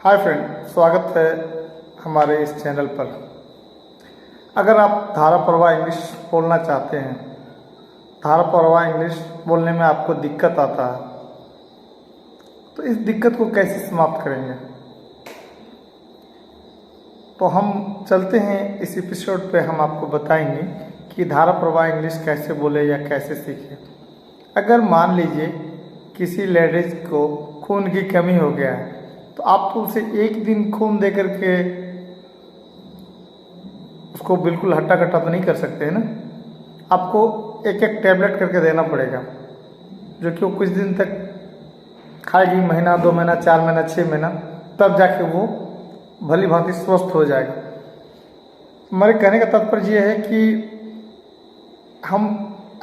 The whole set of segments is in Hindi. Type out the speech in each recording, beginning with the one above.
हाय फ्रेंड, स्वागत है हमारे इस चैनल पर। अगर आप धारा प्रवाह इंग्लिश बोलना चाहते हैं, धारा प्रवाह इंग्लिश बोलने में आपको दिक्कत आता है, तो इस दिक्कत को कैसे समाप्त करेंगे? तो हम चलते हैं इस एपिसोड पे। हम आपको बताएंगे कि धारा प्रवाह इंग्लिश कैसे बोले या कैसे सीखें। अगर मान लीजिए किसी लेडीज को खून की कमी हो गया है, तो आप तो उसे एक दिन खून दे करके उसको बिल्कुल हट्टा कट्टा तो नहीं कर सकते हैं ना। आपको एक एक टैबलेट करके देना पड़ेगा, जो कि वो कुछ दिन तक खाएगी, महीना, 2 महीना, 4 महीना, 6 महीना, तब जाके वो भली भांति स्वस्थ हो जाएगा। हमारे कहने का तात्पर्य यह है कि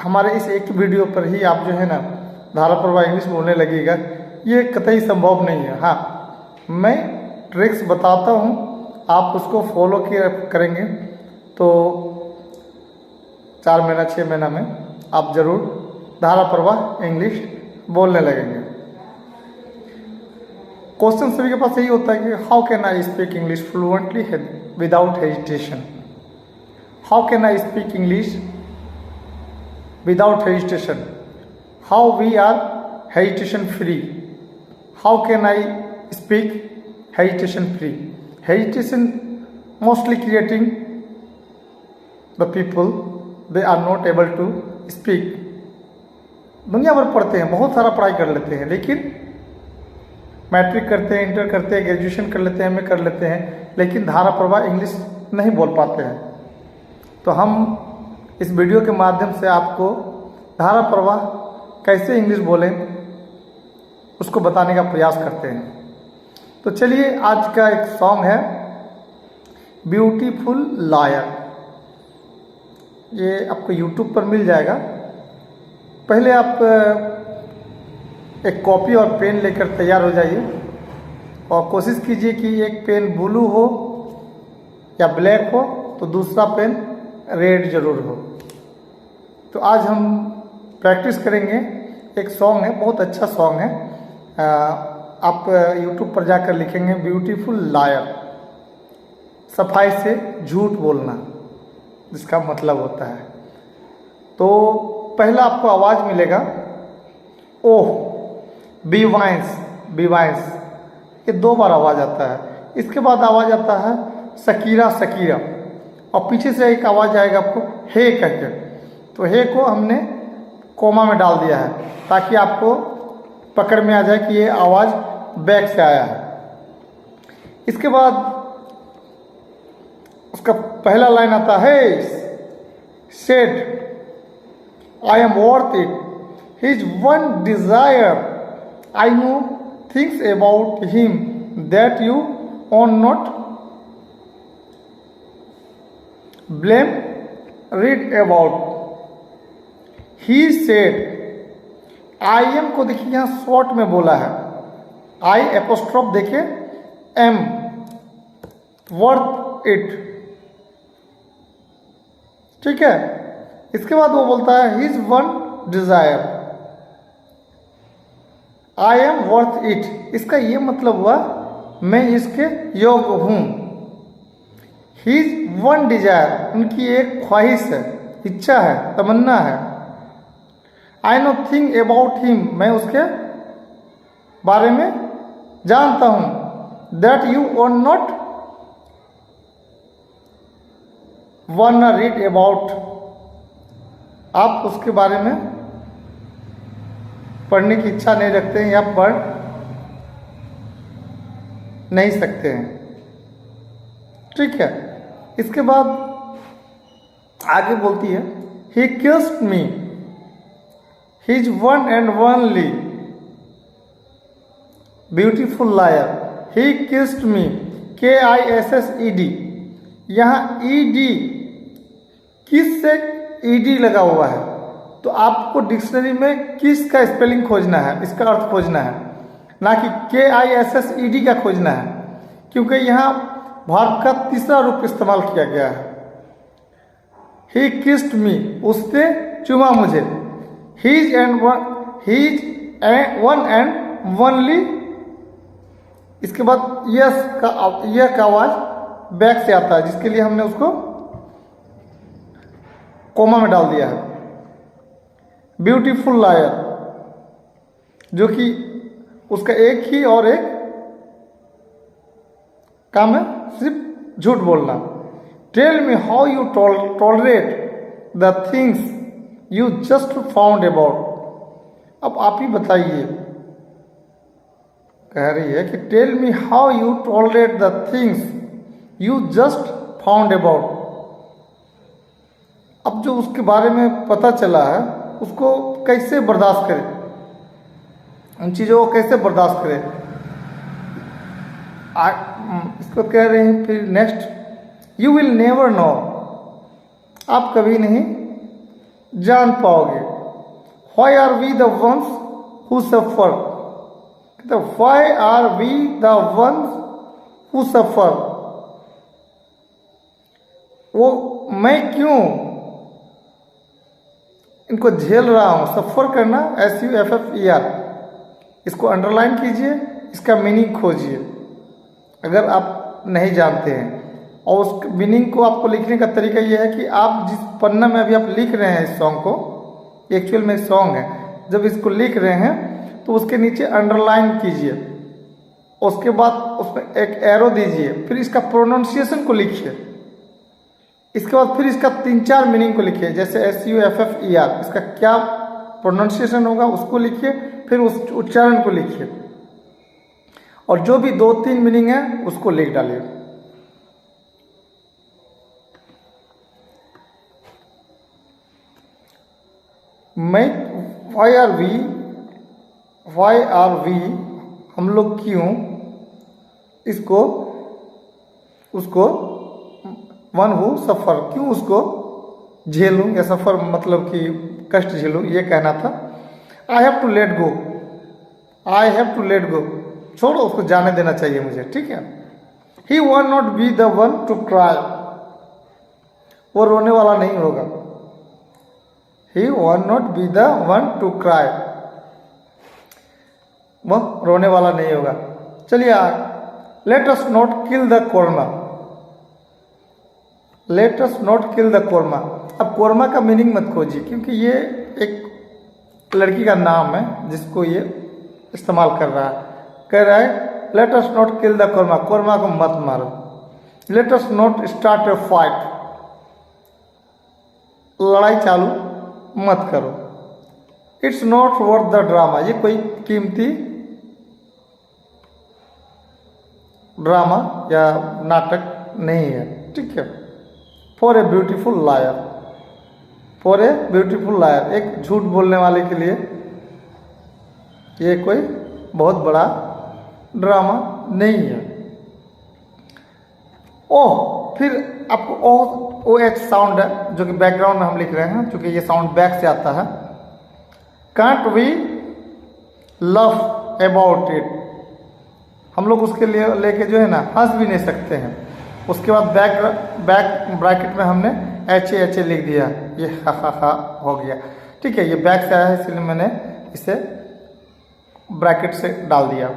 हमारे इस एक वीडियो पर ही आप जो है ना धारा प्रवाह इंग्लिश बोलने लगेगा, ये कतई संभव नहीं है। हाँ, मैं ट्रिक्स बताता हूँ, आप उसको फॉलो करेंगे तो 4 महीना 6 महीना में आप जरूर धारा प्रवाह इंग्लिश बोलने लगेंगे। क्वेश्चन सभी के पास यही होता है कि how can I speak English fluently without hesitation. How can I speak English without hesitation? How we are hesitation free? How can I speak hesitation free? Hesitation mostly creating the people they are not able to speak. दुनिया भर पढ़ते हैं, बहुत सारा पढ़ाई कर लेते हैं, लेकिन मैट्रिक करते हैं, इंटर करते हैं, ग्रेजुएशन कर लेते हैं, एमए कर लेते हैं, लेकिन धारा प्रवाह इंग्लिश नहीं बोल पाते हैं। तो हम इस वीडियो के माध्यम से आपको धारा प्रवाह कैसे इंग्लिश बोलें उसको बताने का प्रयास करते हैं। तो चलिए, आज का एक सॉन्ग है ब्यूटीफुल लायर। ये आपको यूट्यूब पर मिल जाएगा। पहले आप एक कॉपी और पेन लेकर तैयार हो जाइए और कोशिश कीजिए कि एक पेन ब्लू हो या ब्लैक हो, तो दूसरा पेन रेड जरूर हो। तो आज हम प्रैक्टिस करेंगे। एक सॉन्ग है, बहुत अच्छा सॉन्ग है। आप YouTube पर जाकर लिखेंगे ब्यूटीफुल लायर, सफाई से झूठ बोलना, जिसका मतलब होता है। तो पहला आपको आवाज मिलेगा ओह, बीवाइंस, बीवाइंस, ये 2 बार आवाज आता है। इसके बाद आवाज आता है सकीरा, सकीरा, और पीछे से एक आवाज आएगा आपको हे कहकर। तो हे को हमने कोमा में डाल दिया है ताकि आपको पकड़ में आ जाए कि ये आवाज बैक से आया है। इसके बाद उसका पहला लाइन आता है said I am worth it, his one Dzire, I know things about him that you on not blame read about. He said, I am को देखिए यहां शॉर्ट में बोला है, आई एपोस्ट्रोफ देखिए एम, वर्थ इट, ठीक है। इसके बाद वो बोलता है his one Dzire, I am worth it. इसका ये मतलब हुआ मैं इसके योग्य हूं। हिज वन डिजायर, उनकी एक ख्वाहिश है, इच्छा है, तमन्ना है। I know thing about him, मैं उसके बारे में जानता हूं। That you are not one read about, आप उसके बारे में पढ़ने की इच्छा नहीं रखते हैं या पढ़ नहीं सकते हैं, ठीक है। इसके बाद आगे बोलती है he kissed me, his one and only beautiful liar, he kissed me, KISSED। यहाँ ED, किस से ED लगा हुआ है, तो आपको डिक्शनरी में किस का स्पेलिंग खोजना है, इसका अर्थ खोजना है, ना कि KISSED का खोजना है, क्योंकि यहाँ वर्ब का तीसरा रूप इस्तेमाल किया गया है। ही किस्ड मी, उसने चुमा मुझे। हिज वन एंड ओनली इसके बाद यह का आवाज बैक से आता है, जिसके लिए हमने उसको कोमा में डाल दिया है। ब्यूटीफुल लायर, जो कि उसका एक ही और एक काम है, सिर्फ झूठ बोलना। Tell me how you tolerate the things you just found about. अब आप ही बताइए, कह रही है कि tell me how you tolerate the things you just found about. अब जो उसके बारे में पता चला है उसको कैसे बर्दाश्त करें, उन चीज़ों को कैसे बर्दाश्त करें। इसको कह रहे हैं फिर next, you will never know, आप कभी नहीं जान पाओगे। Why are we the ones who suffer, why are we the ones who suffer, वो मैं क्यों इनको झेल रहा हूं। सफर करना SUFFER, इसको अंडरलाइन कीजिए, इसका मीनिंग खोजिए अगर आप नहीं जानते हैं। और उस मीनिंग को आपको लिखने का तरीका यह है कि आप जिस पन्ना में अभी आप लिख रहे हैं इस सॉन्ग को, एक्चुअल में सॉन्ग है, जब इसको लिख रहे हैं तो उसके नीचे अंडरलाइन कीजिए, उसके बाद उसमें एक एरो दीजिए, फिर इसका प्रोनाउंसिएशन को लिखिए, इसके बाद फिर इसका 3-4 मीनिंग को लिखिए। जैसे SUFFER, इसका क्या प्रोनाउंसिएशन होगा उसको लिखिए, फिर उस उच्चारण को लिखिए, और जो भी 2-3 मीनिंग है उसको लिख डालिए। मैं वाई आर वी, हम लोग क्यों, इसको उसको वन हु सफ़र, क्यों उसको झेलूं, या सफ़र मतलब कि कष्ट झेलूं, ये कहना था। I have to let go, I have to let go, छोड़ो उसको जाने देना चाहिए मुझे, ठीक है। He won't be the one to cry, वो रोने वाला नहीं होगा। He won't be the one to cry, वह रोने वाला नहीं होगा। चलिए, let us not kill the karma, let us not kill the karma. अब कोरमा का मीनिंग मत खोजिए, क्योंकि ये एक लड़की का नाम है जिसको ये इस्तेमाल कर रहा है। कह रहा है late us not kill the korma, korma को मत मारो। Late us not start A fight, लड़ाई चालू मत करो। It's not worth the drama, ये कोई कीमती ड्रामा या नाटक नहीं है, ठीक है। For a beautiful liar, for a beautiful liar, एक झूठ बोलने वाले के लिए ये कोई बहुत बड़ा ड्रामा नहीं है। ओह, फिर आपको OH साउंड है जो कि बैकग्राउंड में हम लिख रहे हैं, क्योंकि ये साउंड बैक से आता है। Can't we love about it, हम लोग उसके लिए लेके जो है ना हंस भी नहीं सकते हैं। उसके बाद बैक ब्रैकेट में हमने HA लिख दिया, ये हा हो गया, ठीक है। ये बैक से आया है इसलिए मैंने इसे ब्रैकेट से डाल दिया।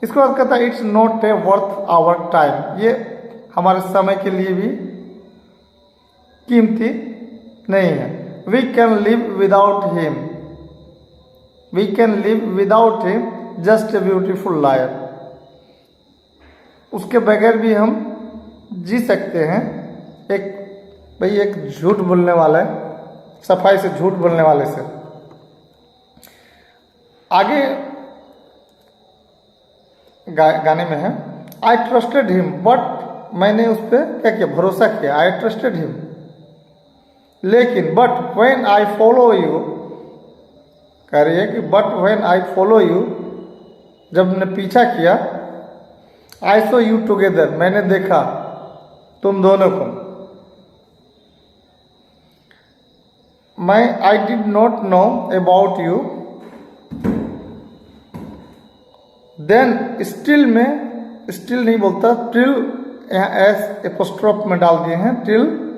इसके बाद कहता है it's not a worth our time, ये हमारे समय के लिए भी कीमती नहीं है। We can live without him, we can live without him just a beautiful liar, उसके बगैर भी हम जी सकते हैं। एक झूठ बोलने वाला है, सफाई से झूठ बोलने वाले से। आगे गाने में है आई ट्रस्टेड हिम बट, मैंने उस पर क्या किया, भरोसा किया। आई ट्रस्टेड हिम, लेकिन but when I follow you, कह रही है कि but when I follow you, जब मैंने पीछा किया, आई सो यू टुगेदर, मैंने देखा तुम दोनों को। I did not know about you, then still में, स्टिल नहीं बोलता, टिल यहाँ एस एपोस्ट्रोफ में डाल दिए हैं, till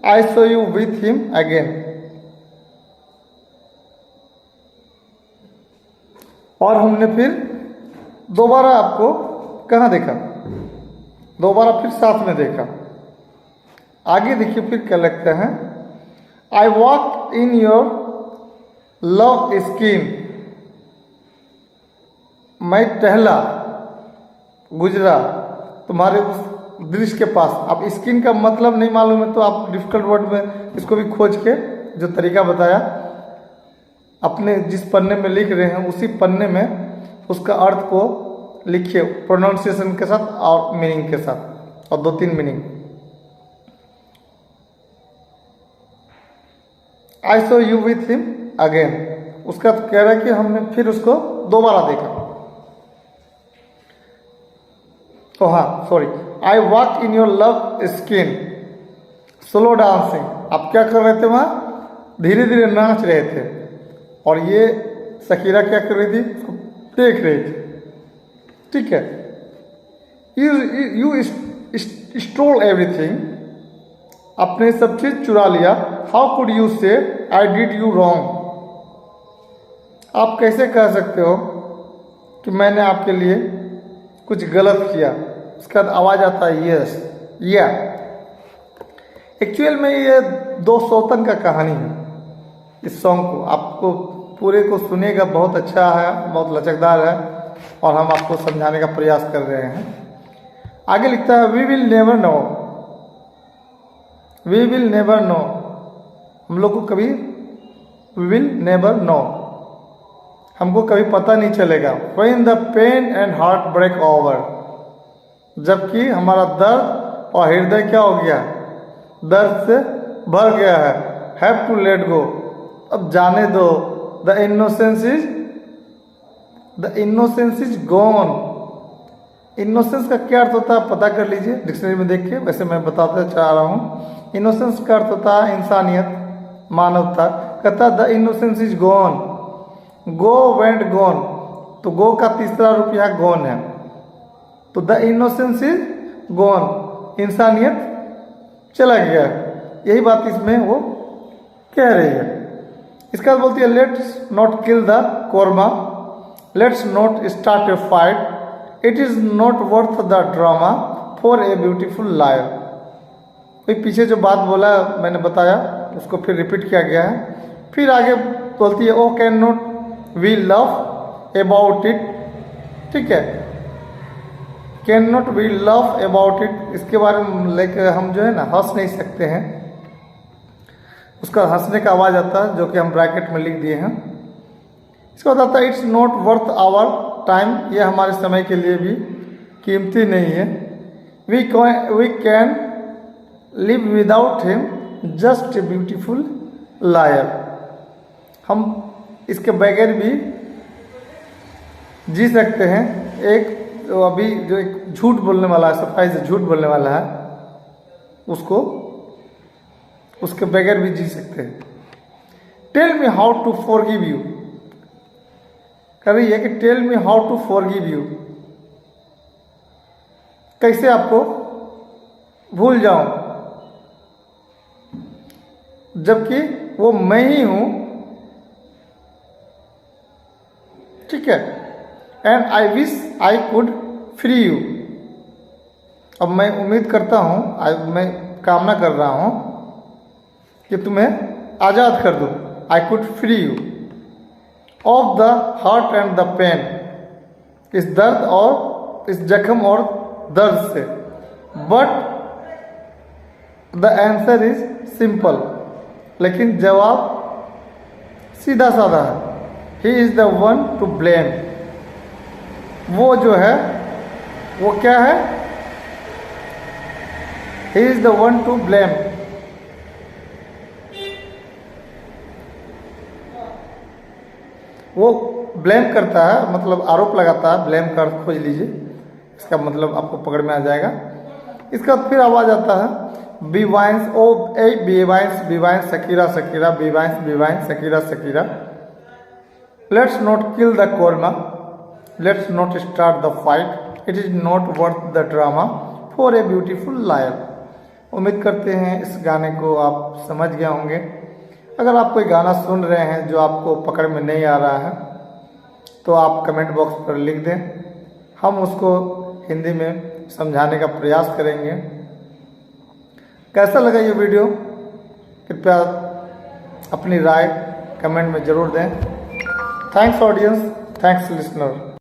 I so you with him again. और हमने फिर दोबारा आपको कहाँ देखा, दोबारा फिर साथ में देखा। आगे देखिए फिर क्या लगता है, I walk in your love skin, मैं टहला गुजरा तुम्हारे उस दृश्य के पास। अब स्किन का मतलब नहीं मालूम है तो आप डिफिकल्ट वर्ड में इसको भी खोज के जो तरीका बताया अपने जिस पन्ने में लिख रहे हैं उसी पन्ने में उसका अर्थ को लिखिए प्रोनाउंसिएशन के साथ और मीनिंग के साथ, और 2-3 meaning. I so you with him again, उसका तो कह रहा है कि हमने फिर उसको दोबारा देखा। तो हाँ sorry, I walk in your love skin slow dancing, आप क्या कर रहे थे वहाँ, धीरे धीरे नाच रहे थे, और ये शकीरा क्या कर रही थी, उसको देख रही थी। ठीक है, यू स्टोल एवरीथिंग, आपने सब चीज चुरा लिया। हाउ कुड यू से आई डिड यू रॉन्ग, आप कैसे कह सकते हो कि मैंने आपके लिए कुछ गलत किया। उसके बाद आवाज आता है यस या। एक्चुअल में ये 2 सौतन का कहानी है। इस सॉन्ग को आपको पूरे को सुनेगा, बहुत अच्छा है, बहुत लचकदार है, और हम आपको समझाने का प्रयास कर रहे हैं। आगे लिखता है we will never know, we will never know, हम लोग को कभी, वी विल नेवर नो, हमको कभी पता नहीं चलेगा। When the pain and heart break over, जबकि हमारा दर्द और हृदय क्या हो गया, दर्द से भर गया है। हैव टू लेट गो, अब जाने दो। The innocence is gone, innocence का क्या अर्थ होता है पता कर लीजिए डिक्शनरी में देख के, वैसे मैं बताता चाह रहा हूँ। इनोसेंस का अर्थ होता है इंसानियत, मानवता। कहता the innocence is gone, go went gone, तो गो का तीसरा रूप यहाँ गॉन है, तो द इनोसेंस इज गॉन, इंसानियत चला गया। यही बात इसमें वो कह रही है। इसका बोलती है let's not kill the karma, let's not start A fight, it is not worth the drama for a beautiful life. कोई पीछे जो बात बोला मैंने बताया उसको फिर रिपीट किया गया है। फिर आगे बोलती है oh can not we love about it, ठीक है, can not we love about it, इसके बारे में लेकर हम जो है ना हंस नहीं सकते हैं। उसका हंसने का आवाज आता है जो कि हम ब्रैकेट में लिख दिए हैं। इसका बताता है it's not worth our time, ये हमारे समय के लिए भी कीमती नहीं है। We can live without him just a beautiful liar, हम इसके बगैर भी जी सकते हैं। एक तो अभी जो एक झूठ बोलने वाला है, सफाई से झूठ बोलने वाला है, उसको उसके बगैर भी जी सकते हैं। Tell me how to forgive you, कह रही है कि tell me how to forgive you, कैसे आपको भूल जाऊं, जबकि वो मैं ही हूं। ठीक है, and I wish I could free you, अब मैं उम्मीद करता हूं, मैं कामना कर रहा हूं कि तुम्हें आज़ाद कर दूं। I could free you of the heart and the pain, इस दर्द और इस जख्म और दर्द से। But the answer is simple, लेकिन जवाब सीधा साधा है। He is the one to blame, वो जो है वो क्या है, he is the one to blame, वो ब्लेम करता है, मतलब आरोप लगाता है। ब्लेम का अर्थ खोज लीजिए, इसका मतलब आपको पकड़ में आ जाएगा। इसका फिर आवाज आता है Beyoncé oh a Beyoncé Beyoncé Shakira Shakira Beyoncé Beyoncé Shakira Shakira, let's not kill the karma, let's not start the fight, it is not worth the drama for a beautiful life. उम्मीद करते हैं इस गाने को आप समझ गए होंगे। अगर आप कोई गाना सुन रहे हैं जो आपको पकड़ में नहीं आ रहा है तो आप कमेंट बॉक्स पर लिख दें, हम उसको हिंदी में समझाने का प्रयास करेंगे। कैसा लगा ये वीडियो, कृपया अपनी राय कमेंट में ज़रूर दें। Thanks audience, thanks listener.